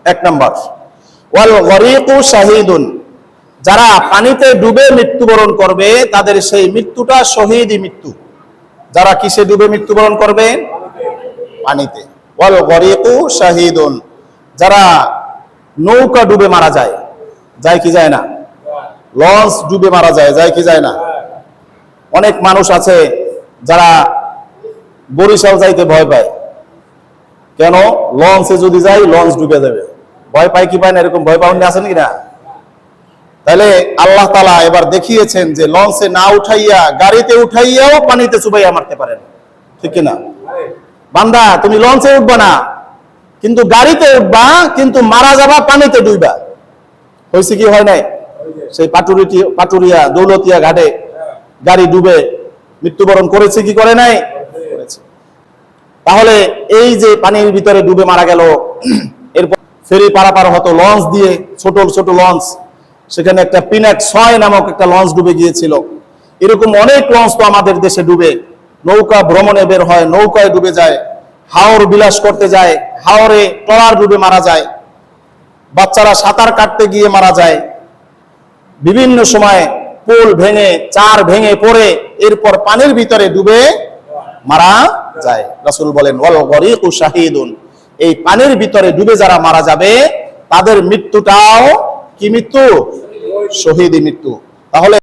এক নাম্বার। ওয়াল গরিকু শাহিদুন, যারা পানিতে ডুবে মৃত্যুবরণ করবে তাদের সেই মৃত্যুটা শহীদি মৃত্যু। যারা কিসে ডুবে মৃত্যুবরণ করবে? পানিতে। ওয়াল গরিকু শাহিদুন, যারা নৌকা ডুবে মারা যায়, যায় কি যায় না? লঞ্চ ডুবে মারা যায়, যায় কি যায় না? অনেক মানুষ আছে যারা বরিশাল যাইতে ভয় পায়। কেন? লঞ্চে যদি যাই লঞ্চ ডুবে যাবে, ভয় পায় কি পায় না? এরকম ভয় পাওয়া আছেন কিনা? তাহলে আল্লাহ তাআলা এবার দেখিয়েছেন যে লঞ্চে না উঠাইয়া গাড়িতে উঠাইয়াও পানিতে চুবাইয়া মারতে পারেন, ঠিক কিনা? বান্দা তুমি লঞ্চে উঠবা না, কিন্তু গাড়িতে উঠবা, কিন্তু মারা যাবা পানিতে ডুইবা। হয়েছে কি হয় নাই? সেই পাটুরিয়া দৌলতিয়া ঘাটে গাড়ি ডুবে মৃত্যুবরণ করেছে কি করে নাই? করেছে। তাহলে এই যে পানির ভিতরে ডুবে মারা গেল, এরপর ফেরি পারাপার হতো লঞ্চ দিয়ে, ছোট ছোট লঞ্চ, সেখানে একটা পিনাক 6 নামক একটা লঞ্চ ডুবে গিয়েছিল। এরকম অনেক লঞ্চ তো আমাদের দেশে ডুবে। নৌকা ভ্রমণে বের হয়, নৌকায় ডুবে যায়। হাওর বিলাস করতে যায়, হাওরে ট্রলার ডুবে মারা যায়। বাচ্চারা সাঁতার কাটতে গিয়ে মারা যায়। বিভিন্ন সময় পুল ভেঙে, চার ভেঙে পড়ে এরপর পানির ভিতরে ডুবে মারা যায়। রাসূল বলেন ওয়াল গরিকু শাহিদুন, এই পানির ভিতরে ডুবে যারা মারা যাবে তাদের মৃত্যুটাও কি মৃত্যু? শহীদি মৃত্যু। তাহলে